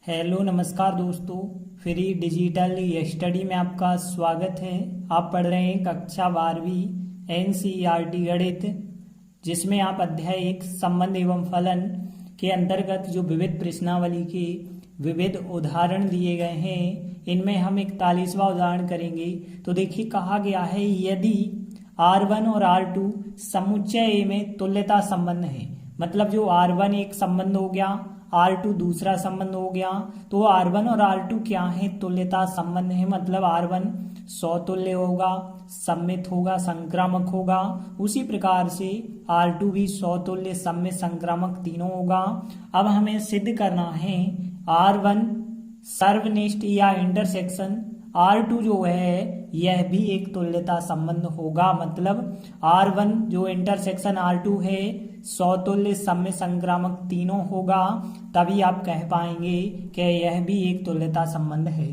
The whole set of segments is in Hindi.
हेलो नमस्कार दोस्तों। फ्री डिजिटल स्टडी में आपका स्वागत है। आप पढ़ रहे हैं कक्षा 12वीं एनसीईआरटी गणित, जिसमें आप अध्याय 1 संबंध एवं फलन के अंतर्गत जो विविध प्रश्नावली के विविध उदाहरण दिए गए हैं, इनमें हम 41वां उदाहरण करेंगे। तो देखिए, कहा गया है यदि R1 और R2 समुच्चय A में तुल्यता संबंध है, मतलब जो R1 एक संबंध हो गया, R2 दूसरा संबंध हो गया, तो R1 और R2 क्या है? तुल्यता संबंध है। मतलब R1 समतुल्य होगा, सममित होगा, संक्रामक होगा। उसी प्रकार से R2 भी समतुल्य, सममित, संक्रामक तीनों होगा। अब हमें सिद्ध करना है R1 सर्वनिष्ठ या इंटरसेक्शन R2 जो है यह भी एक तुल्यता संबंध होगा। मतलब R1 जो इंटरसेक्शन R2 है समतुल्य, सममित, संक्रामक तीनों होगा, तभी आप कह पाएंगे कि यह भी एक तुल्यता संबंध है।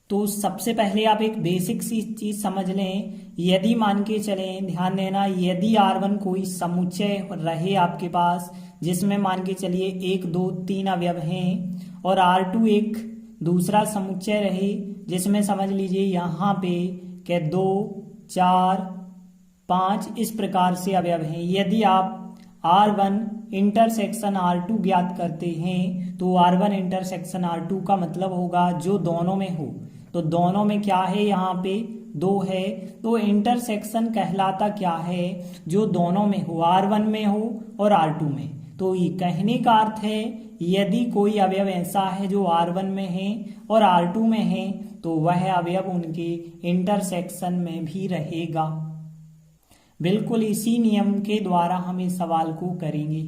तो सबसे पहले आप एक बेसिक सी चीज समझ लें। यदि मान के चलें, ध्यान देना, यदि R1 कोई समुच्चय रहे आपके पास, जिसमें मान के चलिए 1, 2, 3 अवयव हैं, और R2 एक दूसरा समुच्चय रहे जिसमें समझ लीजिए यहाँ पे के 2, 4, 5 इस प्रकार से अवयव हैं। यदि आप R1 इंटरसेक्शन R2 ज्ञात करते हैं, तो R1 इंटरसेक्शन R2 का मतलब होगा जो दोनों में हो। तो दोनों में क्या है? यहाँ पे 2 है, तो इंटरसेक्शन कहलाता क्या है? जो दोनों में हो, R1 में हो और R2 में। तो ये कहने का अर्थ है यदि कोई अवयव ऐसा है जो R1 में है और R2 में है, तो वह अवयव उनके इंटरसेक्शन में भी रहेगा। बिल्कुल इसी नियम के द्वारा हम इस सवाल को करेंगे।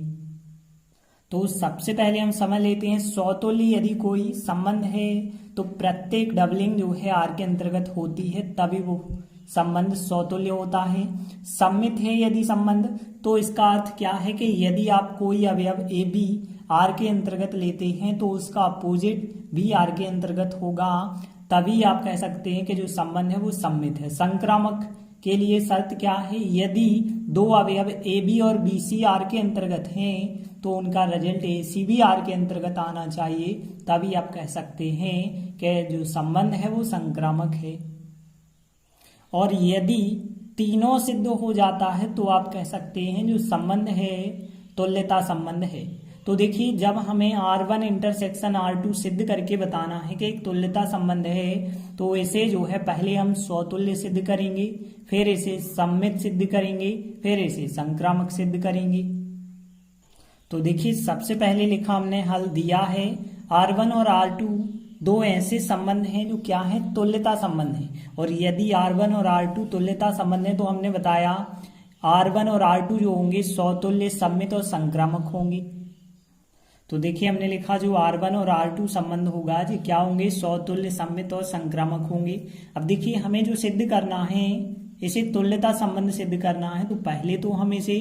तो सबसे पहले हम समझ लेते हैं समतुल्य यदि कोई संबंध है तो प्रत्येक डबलिंग जो है R के अंतर्गत होती है, तभी वो संबंध समतुल्य होता है। सममित है यदि संबंध, तो इसका अर्थ क्या है कि यदि आप कोई अवयव ए बी R के अंतर्गत लेते हैं तो उसका अपोजिट भी R के अंतर्गत होगा, तभी आप कह सकते हैं कि जो संबंध है वो सममित है। संक्रामक के लिए शर्त क्या है? यदि दो अवयव ए बी और बी सी R के अंतर्गत हैं तो उनका रिजल्ट ए सी भी R के अंतर्गत आना चाहिए, तभी आप कह सकते हैं कि जो संबंध है वो संक्रामक है। और यदि तीनों सिद्ध हो जाता है तो आप कह सकते हैं जो संबंध है तुल्यता संबंध है। तो देखिए, जब हमें R1 इंटरसेक्शन R2 सिद्ध करके बताना है कि एक तुल्यता संबंध है, तो इसे जो है पहले हम समतुल्य सिद्ध करेंगे, फिर इसे सममित सिद्ध करेंगे, फिर इसे संक्रामक सिद्ध करेंगे। तो देखिए, सबसे पहले लिखा हमने हल दिया है R1 और R2 दो ऐसे संबंध हैं जो क्या है? तुल्यता संबंध है। और यदि R1 और R2 तुल्यता संबंध है तो हमने बताया R1 और R2 जो होंगे समतुल्य, सममित और संक्रामक होंगे। तो देखिए, हमने लिखा जो R1 और R2 संबंध होगा जी क्या होंगे? समतुल्य, सममित और संक्रामक होंगे। अब देखिए, हमें जो सिद्ध करना है, इसे तुल्यता संबंध सिद्ध करना है, तो पहले तो हम इसे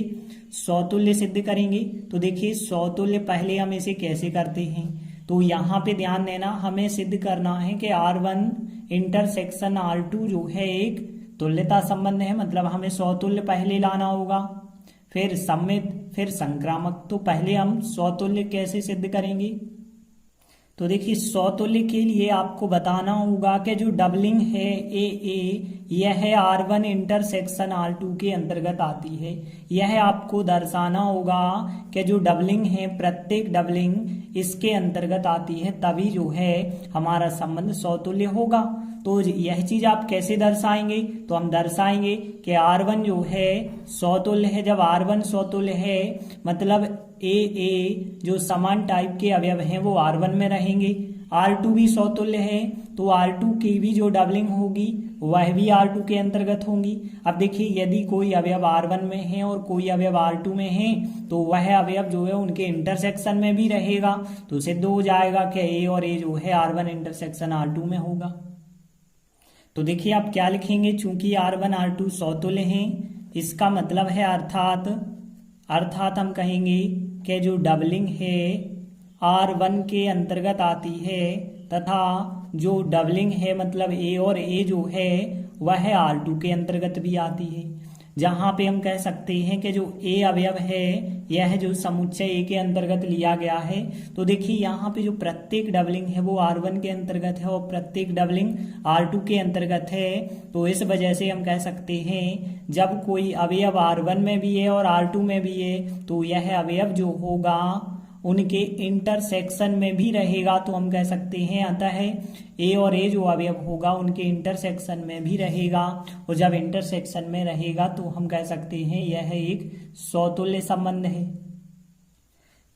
समतुल्य सिद्ध करेंगे। तो देखिए, समतुल्य पहले हम इसे कैसे करते हैं? तो यहाँ पे ध्यान देना, हमें सिद्ध करना है कि R1 इंटरसेक्शन R2 जो है एक तुल्यता संबंध है, मतलब हमें समतुल्य पहले लाना होगा, फिर सममित, फिर संक्रामक। तो पहले हम समतुल्य कैसे सिद्ध करेंगे? तो देखिए, समतुल्य के लिए आपको बताना होगा कि जो डबलिंग है ए यह R1 इंटरसेक्शन R2 के अंतर्गत आती है। यह आपको दर्शाना होगा कि जो डबलिंग है, प्रत्येक डबलिंग इसके अंतर्गत आती है, तभी जो है हमारा संबंध समतुल्य होगा। तो यह चीज आप कैसे दर्शाएंगे? तो हम दर्शाएंगे कि R1 जो है समतुल्य है। जब R1 समतुल्य है मतलब ए जो समान टाइप के अवयव हैं वो R1 में रहेंगे। R2 भी समतुल्य है, तो R2 की भी जो डबलिंग होगी वह भी R2 के अंतर्गत होंगी। अब देखिए, यदि कोई अवयव R1 में है और कोई अवयव R2 में है, तो वह अवयव जो है उनके इंटरसेक्शन में भी रहेगा, तो सिद्ध हो जाएगा कि ए और ए जो है R1 इंटरसेक्शन R2 में होगा। तो देखिए, आप क्या लिखेंगे? चूंकि R1 R2 समतुल्य हैं, इसका मतलब है अर्थात हम कहेंगे कि जो डबलिंग है R1 के अंतर्गत आती है, तथा जो डबलिंग है मतलब ए और ए जो है वह R2 के अंतर्गत भी आती है। जहां पे हम कह सकते हैं कि जो ए अवयव है यह जो समुच्चय ए के अंतर्गत लिया गया है। तो देखिए यहाँ पे जो प्रत्येक डबलिंग है वो R1 के अंतर्गत है और प्रत्येक डबलिंग R2 के अंतर्गत है। तो इस वजह से हम कह सकते हैं जब कोई अवयव R1 में भी है और R2 में भी है तो यह अवयव जो होगा उनके इंटरसेक्शन में भी रहेगा। तो हम कह सकते हैं अतः ए और ए जो अवयव होगा उनके इंटरसेक्शन में भी रहेगा, और जब इंटरसेक्शन में रहेगा तो हम कह सकते हैं यह एक समतुल्य संबंध है।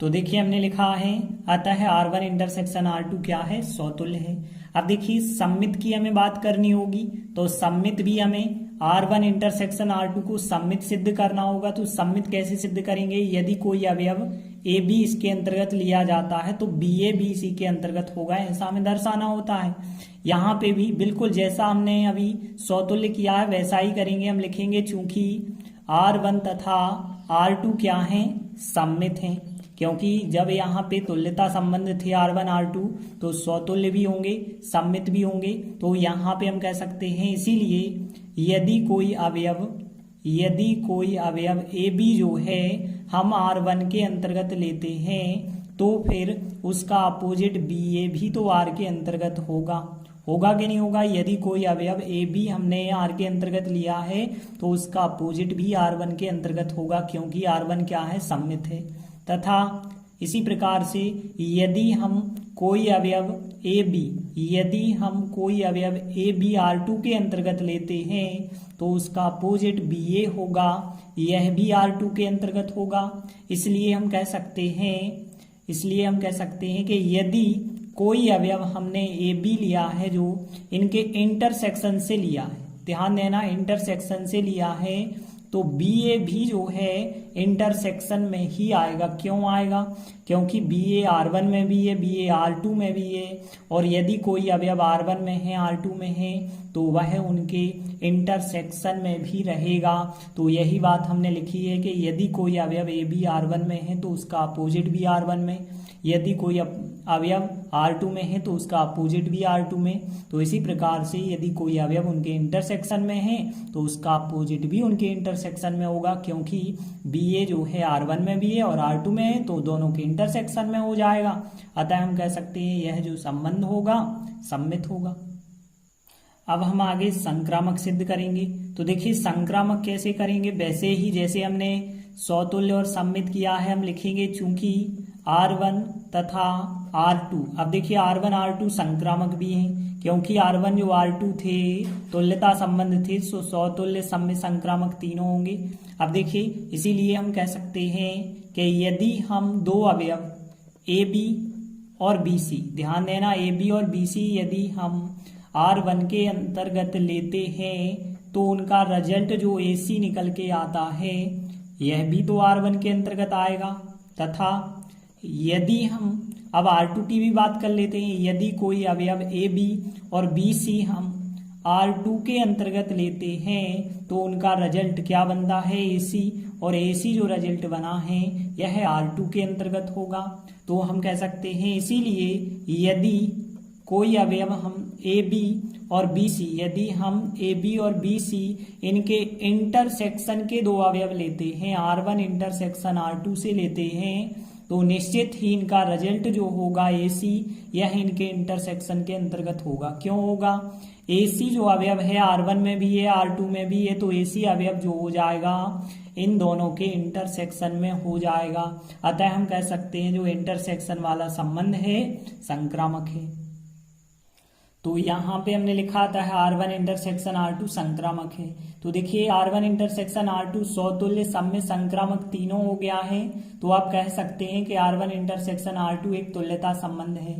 तो देखिए हमने लिखा है अतः R1 इंटरसेक्शन R2 क्या है, समतुल्य है। अब देखिए सममित की हमें बात करनी होगी, तो सममित भी हमें R1 इंटरसेक्शन R2 को सममित सिद्ध करना होगा। तो सममित कैसे सिद्ध करेंगे, यदि कोई अवयव ए बी इसके अंतर्गत लिया जाता है तो बी ए बी सी के अंतर्गत होगा, ऐसा हमें दर्शाना होता है। यहाँ पे भी बिल्कुल जैसा हमने अभी समतुल्य किया है वैसा ही करेंगे। हम लिखेंगे चूंकि R1 तथा R2 क्या हैं, सममित हैं, क्योंकि जब यहाँ पे तुल्यता संबंध थे R1 R2 तो समतुल्य भी होंगे सममित भी होंगे। तो यहाँ पे हम कह सकते हैं इसीलिए यदि कोई अवयव ए बी जो है हम R1 के अंतर्गत लेते हैं तो फिर उसका अपोजिट बी ए भी तो R के अंतर्गत होगा कि नहीं होगा। यदि कोई अवयव ए बी हमने R के अंतर्गत लिया है तो उसका अपोजिट भी R1 के अंतर्गत होगा, क्योंकि R1 क्या है, सममित है। तथा इसी प्रकार से यदि हम कोई अवयव ए बी R2 के अंतर्गत लेते हैं तो उसका अपोजिट बी ए होगा, यह भी R2 के अंतर्गत होगा। इसलिए हम कह सकते हैं कि यदि कोई अवयव हमने ए बी लिया है जो इनके इंटरसेक्शन से लिया है, ध्यान देना इंटरसेक्शन से लिया है, तो बी ए भी जो है इंटरसेक्शन में ही आएगा। क्यों आएगा, क्योंकि बी ए R1 में भी है, बी ए R2 में भी है, और यदि कोई अवयव R1 में है R2 में है तो वह उनके इंटरसेक्शन में भी रहेगा। तो यही बात हमने लिखी है कि यदि कोई अवयव ए बी R1 में है तो उसका अपोजिट भी R1 में, यदि कोई अवयव R2 में है तो उसका अपोजिट भी R2 में। तो इसी प्रकार से यदि कोई अवयव उनके इंटरसेक्शन में है तो उसका अपोजिट भी उनके इंटरसेक्शन में होगा, क्योंकि बी ए जो है R1 में भी है और R2 में है तो दोनों के इंटरसेक्शन में हो जाएगा। अतः हम कह सकते हैं यह जो संबंध होगा सममित होगा। अब हम आगे संक्रामक सिद्ध करेंगे। तो देखिए संक्रामक कैसे करेंगे, वैसे ही जैसे हमने समतुल्य और सममित किया है। हम लिखेंगे चूंकि R1 तथा R2, अब देखिए R1 R2 संक्रामक भी हैं, क्योंकि R1 जो R2 थे तुल्यता संबंध थे, सो समतुल्य सममित संक्रामक तीनों होंगे। अब देखिए इसीलिए हम कह सकते हैं कि यदि हम दो अवयव ए बी और बी सी, ध्यान देना ए बी और बी सी यदि हम R1 के अंतर्गत लेते हैं तो उनका रिजल्ट जो ए सी निकल के आता है यह भी तो R1 के अंतर्गत आएगा। तथा यदि हम अब R2 की भी बात कर लेते हैं, यदि कोई अवयव ए बी और बी सी हम R2 के अंतर्गत लेते हैं तो उनका रिजल्ट क्या बनता है, ए सी, और ए सी जो रिजल्ट बना है यह R2 के अंतर्गत होगा। तो हम कह सकते हैं इसीलिए यदि कोई अवयव हम ए बी और बी सी, यदि हम ए बी और बी सी इनके इंटरसेक्शन के दो अवयव लेते हैं, R1 इंटरसेक्शन R2 से लेते हैं, तो निश्चित ही इनका रिजल्ट जो होगा ए सी यह इनके इंटरसेक्शन के अंतर्गत होगा। क्यों होगा, ए सी जो अवयव है R1 में भी है R2 में भी है, तो ए सी अवयव जो हो जाएगा इन दोनों के इंटरसेक्शन में हो जाएगा। अतः हम कह सकते हैं जो इंटरसेक्शन वाला संबंध है संक्रामक है। तो यहाँ पे हमने लिखा था R1 इंटरसेक्शन R2 संक्रामक है। तो देखिए R1 इंटरसेक्शन R2 समतुल्य सममित संक्रामक तीनों हो गया है। तो आप कह सकते हैं कि R1 इंटरसेक्शन R2 एक तुल्यता संबंध है।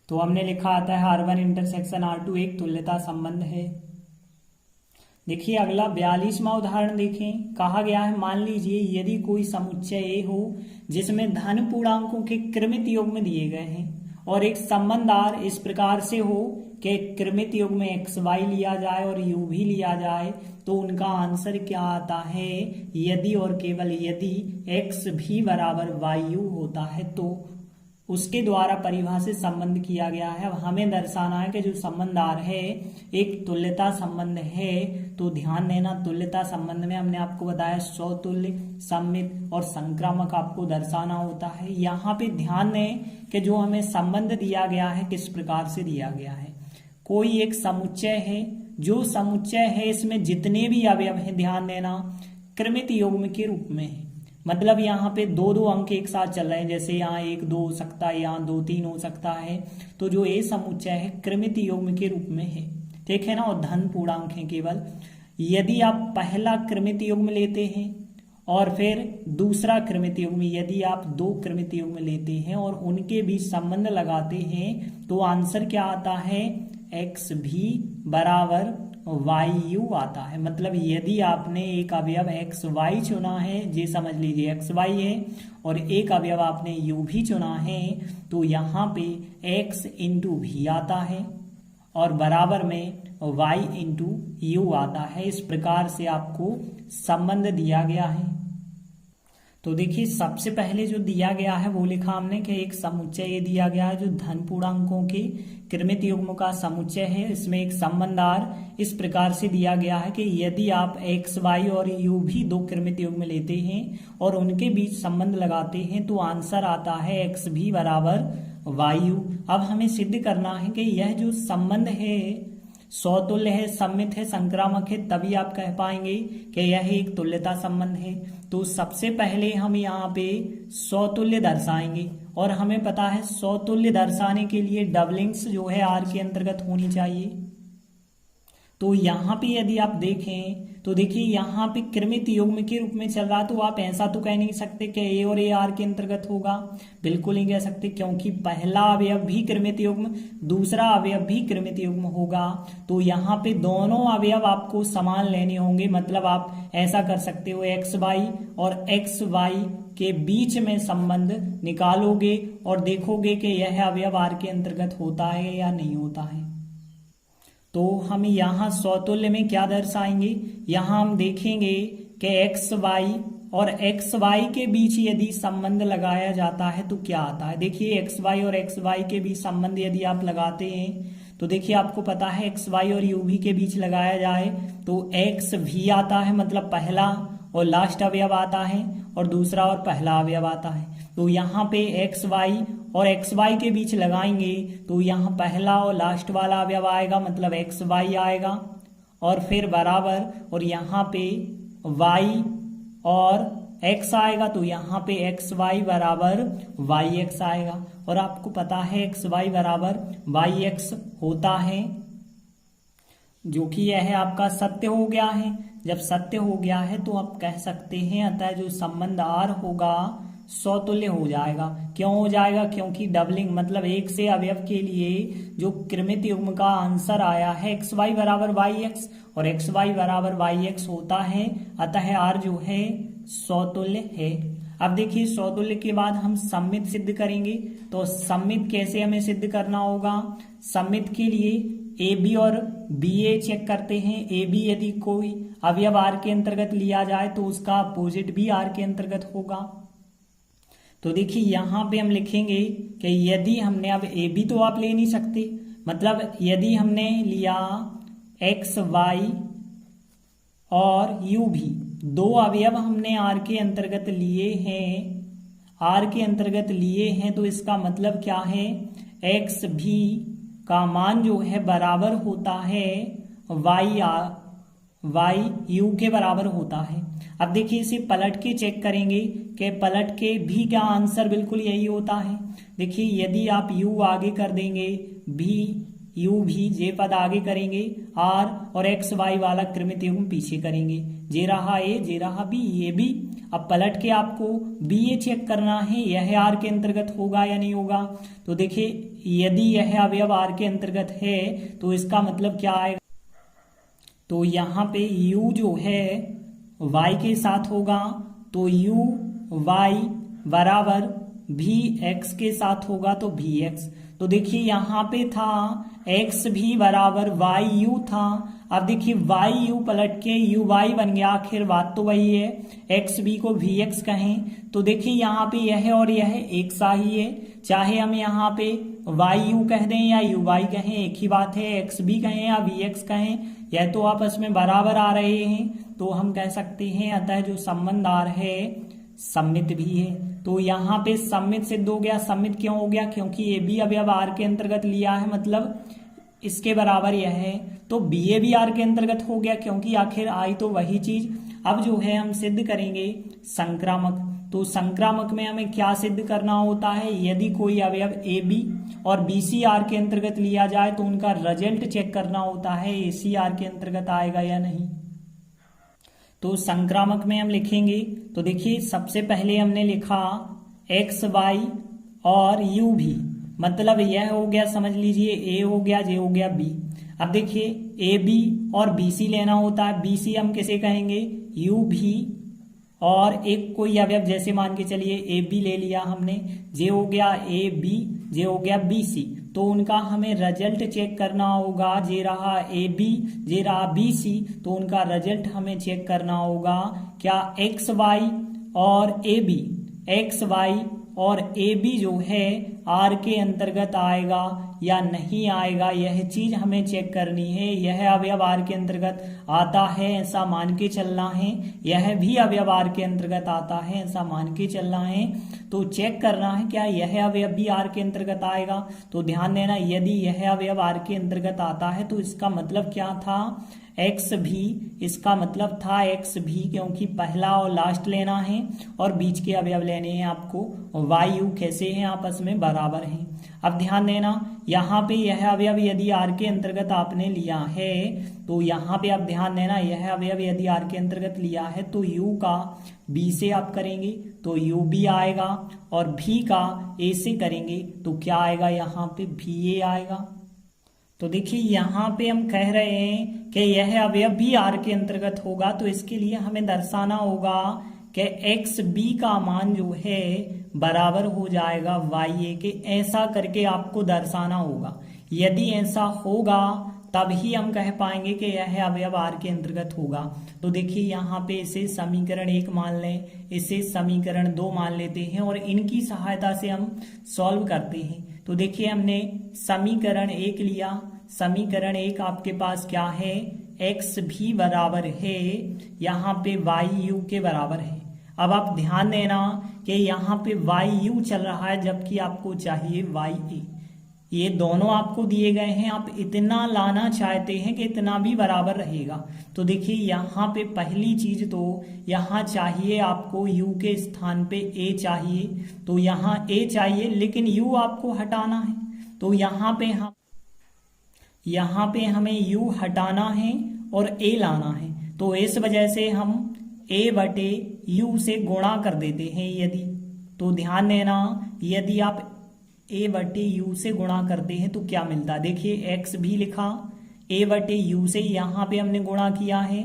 तो हमने लिखा आता है R1 इंटरसेक्शन R2 एक तुल्यता संबंध है। देखिए अगला 42वां उदाहरण देखें। कहा गया है मान लीजिए यदि कोई समुच्चय ए हो जिसमें धन पूर्णांकों के क्रमित युग्म दिए गए हैं और एक संबंध R इस प्रकार से हो कि क्रमित युग्म में XY लिया जाए और U भी लिया जाए, तो उनका आंसर क्या आता है, यदि और केवल यदि X भी बराबर YU होता है तो उसके द्वारा परिभाषित संबंध किया गया है। अब हमें दर्शाना है कि जो संबंध आर है एक तुल्यता संबंध है। तो ध्यान देना, तुल्यता संबंध में हमने आपको बताया स्वतुल्य, सममित और संक्रामक आपको दर्शाना होता है। यहाँ पे ध्यान दें कि जो हमें संबंध दिया गया है किस प्रकार से दिया गया है। कोई एक समुच्चय है, जो समुच्चय है इसमें जितने भी अवयव हैं, ध्यान देना, क्रमित युग्म के रूप में है। मतलब यहाँ पे दो दो अंक एक साथ चल रहे हैं, जैसे यहाँ 1 2 हो सकता है, यहाँ 2 3 हो सकता है। तो जो ये समुच्चय है क्रमित युग्म के रूप में है, ठीक है ना, और धन पूर्णांक है केवल। यदि आप पहला क्रमित युग्म लेते हैं और फिर दूसरा क्रमित युग्म, यदि आप 2 क्रमित युग्म लेते हैं और उनके बीच संबंध लगाते हैं तो आंसर क्या आता है, एक्स भी बराबर वाई यू आता है। मतलब यदि आपने एक अवयव एक्स वाई चुना है, ये समझ लीजिए एक्स वाई है, और एक अवयव आपने यू भी चुना है, तो यहाँ पे एक्स इंटू भी आता है और बराबर में वाई इंटू यू आता है। इस प्रकार से आपको संबंध दिया गया है। तो देखिए सबसे पहले जो दिया गया है वो लिखा हमने कि एक समुच्चय ये दिया गया है जो धन पूर्णांकों के क्रमित युग्म का समुच्चय है। इसमें एक संबंध आर इस प्रकार से दिया गया है कि यदि आप एक्स वाई और यू भी 2 क्रमित युग्म लेते हैं और उनके बीच संबंध लगाते हैं तो आंसर आता है एक्स भी बराबर वाई यू। अब हमें सिद्ध करना है कि यह जो संबंध है स्वतुल्य है, सममित है, संक्रामक है, तभी आप कह पाएंगे कि यह एक तुल्यता संबंध है। तो सबसे पहले हम यहाँ पे स्वतुल्य दर्शाएंगे और हमें पता है स्वतुल्य दर्शाने के लिए डबलिंग्स जो है आर के अंतर्गत होनी चाहिए। तो यहाँ पे यदि आप देखें तो देखिए यहाँ पे क्रमित युग्म के रूप में चल रहा, तो आप ऐसा तो कह नहीं सकते कि ए और ए आर के अंतर्गत होगा, बिल्कुल नहीं कह सकते, क्योंकि पहला अवयव भी क्रमित युग्म, दूसरा अवयव भी क्रमित युग्म होगा। तो यहाँ पे दोनों अवयव आपको समान लेने होंगे। मतलब आप ऐसा कर सकते हो, एक्स वाई और एक्स वाई के बीच में संबंध निकालोगे और देखोगे कि यह अवयव आर के अंतर्गत होता है या नहीं होता है। तो हम यहाँ स्वतुल्य में क्या दर्शाएंगे, यहाँ हम देखेंगे कि एक्स वाई और एक्स वाई के बीच यदि संबंध लगाया जाता है तो क्या आता है। देखिए एक्स वाई और एक्स वाई के बीच संबंध यदि आप लगाते हैं तो देखिए आपको पता है एक्स वाई और यू भी के बीच लगाया जाए तो एक्स भी आता है, मतलब पहला और लास्ट अवयव आता है, और दूसरा और पहला अवयव आता है। तो यहाँ पे एक्स वाई और एक्स वाई के बीच लगाएंगे तो यहाँ पहला और लास्ट वाला अवयव आएगा, मतलब एक्स वाई आएगा, और फिर बराबर, और यहाँ पे वाई और एक्स आएगा तो यहाँ पे एक्स वाई बराबर वाई एक्स आएगा। और आपको पता है एक्स वाई बराबर वाई एक्स होता है, जो कि यह आपका सत्य हो गया है। जब सत्य हो गया है तो आप कह सकते हैं अतः जो संबंध आर होगा स्वतुल्य हो जाएगा। क्यों हो जाएगा, क्योंकि डबलिंग मतलब एक से अवयव के लिए जो क्रमित युग्म का आंसर आया है एक्स वाई बराबर वाई एक्स और एक्स वाई बराबर वाई एक्स होता है, अतः आर जो है स्वतुल्य है। अब देखिए स्वतुल्य के बाद हम सममित सिद्ध करेंगे। तो सममित कैसे हमें सिद्ध करना होगा, सममित के लिए ए बी और बी ए चेक करते हैं। ए बी यदि कोई अवयव आर के अंतर्गत लिया जाए तो उसका अपोजिट भी आर के अंतर्गत होगा। तो देखिए यहाँ पे हम लिखेंगे कि यदि हमने, अब ए बी तो आप ले नहीं सकते, मतलब यदि हमने लिया एक्स वाई और यू भी, 2 अवयव हमने आर के अंतर्गत लिए हैं, आर के अंतर्गत लिए हैं, तो इसका मतलब क्या है, एक्स भी का मान जो है बराबर होता है वाई यू के बराबर होता है। अब देखिए इसे पलट के चेक करेंगे कि पलट के भी क्या आंसर बिल्कुल यही होता है। देखिए यदि आप यू आगे कर देंगे, भी यू भी जे पद आगे करेंगे, आर और एक्स वाई वाला क्रमित युग्म पीछे करेंगे, जे रहा ए जे रहा बी, ये भी। अब पलट के आपको बी ए चेक करना है यह आर के अंतर्गत होगा या नहीं होगा। तो देखिए यदि यह अवयव आर के अंतर्गत है तो इसका मतलब क्या आएगा, तो यहाँ पे u जो है y के साथ होगा, तो u y बराबर भी x के साथ होगा तो भी x। तो देखिए यहाँ पे था x भी बराबर y u था, अब देखिए वाई यू पलट के यू वाई बन गया, आखिर बात तो वही है। एक्स बी को वी एक्स कहें तो देखिए यहाँ पे यह और यह एक सा ही है, चाहे हम यहाँ पे वाई यू कह दें या यू वाई कहें एक ही बात है, एक्स बी कहें या वी एक्स कहें, यह तो आपस में बराबर आ रहे हैं, तो हम कह सकते हैं अतः जो संबंध आर है सममित भी है। तो यहाँ पे सममित सिद्ध हो गया। सममित क्यों हो गया? क्योंकि ए बी अवयव आर के अंतर्गत लिया है, मतलब इसके बराबर यह है, तो बी ए भी आर के अंतर्गत हो गया, क्योंकि आखिर आई तो वही चीज। अब जो है हम सिद्ध करेंगे संक्रामक। तो संक्रामक में हमें क्या सिद्ध करना होता है? यदि कोई अवयव ए बी और बी सी आर के अंतर्गत लिया जाए तो उनका रिजल्ट चेक करना होता है, ए सी आर के अंतर्गत आएगा या नहीं। तो संक्रामक में हम लिखेंगे, तो देखिए सबसे पहले हमने लिखा एक्स वाई और यू भी, मतलब यह हो गया, समझ लीजिए ए हो गया, जे हो गया बी। अब देखिए ए बी और बी सी लेना होता है, बी सी हम किसे कहेंगे? यू भी, और एक कोई अवयव जैसे मान के चलिए ए बी ले लिया हमने, जे हो गया ए बी, जे हो गया बी सी, तो उनका हमें रिजल्ट चेक करना होगा। जे रहा ए बी, जे रहा बी सी, तो उनका रिजल्ट हमें चेक करना होगा। क्या एक्स वाई और ए बी, एक्स वाई और ए बी जो है आर के अंतर्गत आएगा या नहीं आएगा, यह चीज हमें चेक करनी है। यह अवयव आर के अंतर्गत आता है ऐसा मान के चलना है, यह भी अवयव आर के अंतर्गत आता है ऐसा मान के चलना है। तो चेक करना है क्या यह अवयव भी आर के अंतर्गत आएगा। तो ध्यान देना, यदि यह अवयव आर के अंतर्गत आता है तो इसका मतलब क्या था? एक्स भी, इसका मतलब था एक्स भी, क्योंकि पहला और लास्ट लेना है और बीच के अवयव लेने हैं आपको। वाई यू कैसे हैं? आपस में बराबर हैं। अब ध्यान देना, यहाँ पे यह अवयव यदि आर के अंतर्गत आपने लिया है तो यहाँ पे आप ध्यान देना, यह अवयव यदि आर के अंतर्गत लिया है तो यू का बी से आप करेंगे तो यू बी आएगा, और भी का ए से करेंगे तो क्या आएगा? यहाँ पे भी ए आएगा। तो देखिए यहाँ पे हम कह रहे हैं कि यह अवयव भी आर के अंतर्गत होगा, तो इसके लिए हमें दर्शाना होगा कि एक्स बी का मान जो है बराबर हो जाएगा वाई ए के, ऐसा करके आपको दर्शाना होगा। यदि ऐसा होगा तभी हम कह पाएंगे कि यह अवयव आर के अंतर्गत होगा। तो देखिए यहाँ पे इसे समीकरण 1 मान लें, इसे समीकरण 2 मान लेते हैं और इनकी सहायता से हम सॉल्व करते हैं। तो देखिए हमने समीकरण 1 लिया, समीकरण 1 आपके पास क्या है? एक्स भी बराबर है यहाँ पे वाई यू के बराबर है। अब आप ध्यान देना कि यहाँ पे वाई यू चल रहा है जबकि आपको चाहिए वाई ए। ये दोनों आपको दिए गए हैं, आप इतना लाना चाहते हैं कि इतना भी बराबर रहेगा। तो देखिए यहाँ पे पहली चीज तो यहाँ चाहिए आपको u के स्थान पे a चाहिए, तो यहाँ a चाहिए लेकिन u आपको हटाना है, तो यहाँ पे हमें u हटाना है और a लाना है। तो इस वजह से हम a बटे u से गुणा कर देते हैं यदि। तो ध्यान देना, यदि आप a बटे यू से गुणा करते हैं तो क्या मिलता है? देखिए x भी लिखा, a बटे यू से यहाँ पे हमने गुणा किया है,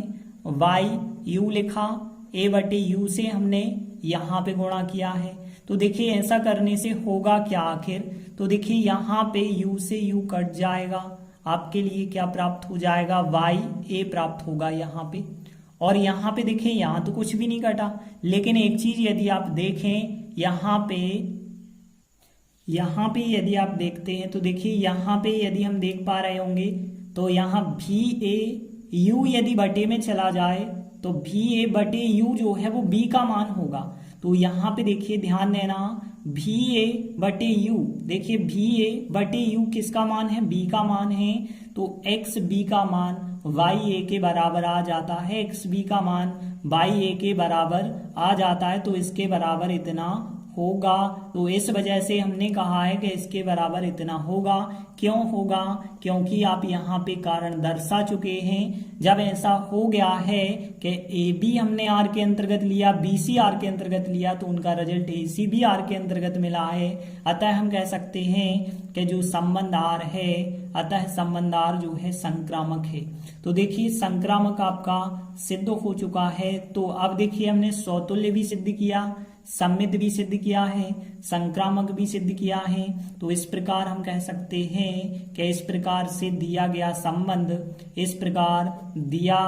y u लिखा, a बटे यू से हमने यहाँ पे गुणा किया है। तो देखिए ऐसा करने से होगा क्या आखिर? तो देखिए यहाँ पे u से u कट जाएगा, आपके लिए क्या प्राप्त हो जाएगा? y a प्राप्त होगा यहाँ पे। और यहाँ पे देखिए यहाँ तो कुछ भी नहीं कटा, लेकिन एक चीज यदि आप देखें यहाँ पे यदि आप देखते हैं तो देखिए यहाँ पे यदि हम देख पा रहे होंगे तो यहाँ भी ए यू यदि बटे में चला जाए तो भी ए बटे यू जो है वो बी का मान होगा। तो यहाँ पे देखिए ध्यान देना, भी ए बटे यू, देखिए भी ए बटे यू किसका मान है? बी का मान है। तो एक्स बी का मान वाई ए के बराबर आ जाता है, एक्स बी का मान वाई ए के बराबर आ जाता है, तो इसके बराबर इतना होगा। तो इस वजह से हमने कहा है कि इसके बराबर इतना होगा। क्यों होगा? क्योंकि आप यहाँ पे कारण दर्शा चुके हैं। जब ऐसा हो गया है कि ए बी हमने आर के अंतर्गत लिया, बी सी आर के अंतर्गत लिया, तो उनका रिजल्ट ए सी भी आर के अंतर्गत मिला है। अतः हम कह सकते हैं कि जो संबंध आर है, अतः संबंध आर जो है संक्रामक है। तो देखिए संक्रामक आपका सिद्ध हो चुका है। तो अब देखिए हमने सौतुल्य भी सिद्ध किया। सम्मित भी सिद्ध किया है, संक्रामक भी सिद्ध किया है। तो इस प्रकार हम कह सकते हैं कि इस प्रकार से दिया गया संबंध, इस प्रकार दिया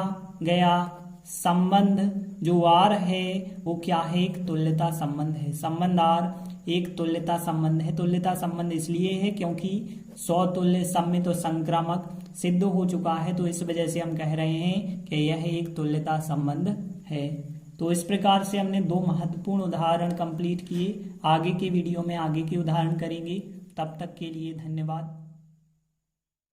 गया संबंध जो आर है वो क्या है, एक तुल्यता संबंध है। संबंध आर एक तुल्यता संबंध है। तुल्यता संबंध इसलिए है क्योंकि स्वतुल्य, सम्मित और संक्रामक सिद्ध हो चुका है, तो इस वजह से हम कह रहे हैं कि यह एक तुल्यता संबंध है। तो इस प्रकार से हमने 2 महत्वपूर्ण उदाहरण कंप्लीट किए। आगे के वीडियो में आगे के उदाहरण करेंगे। तब तक के लिए धन्यवाद।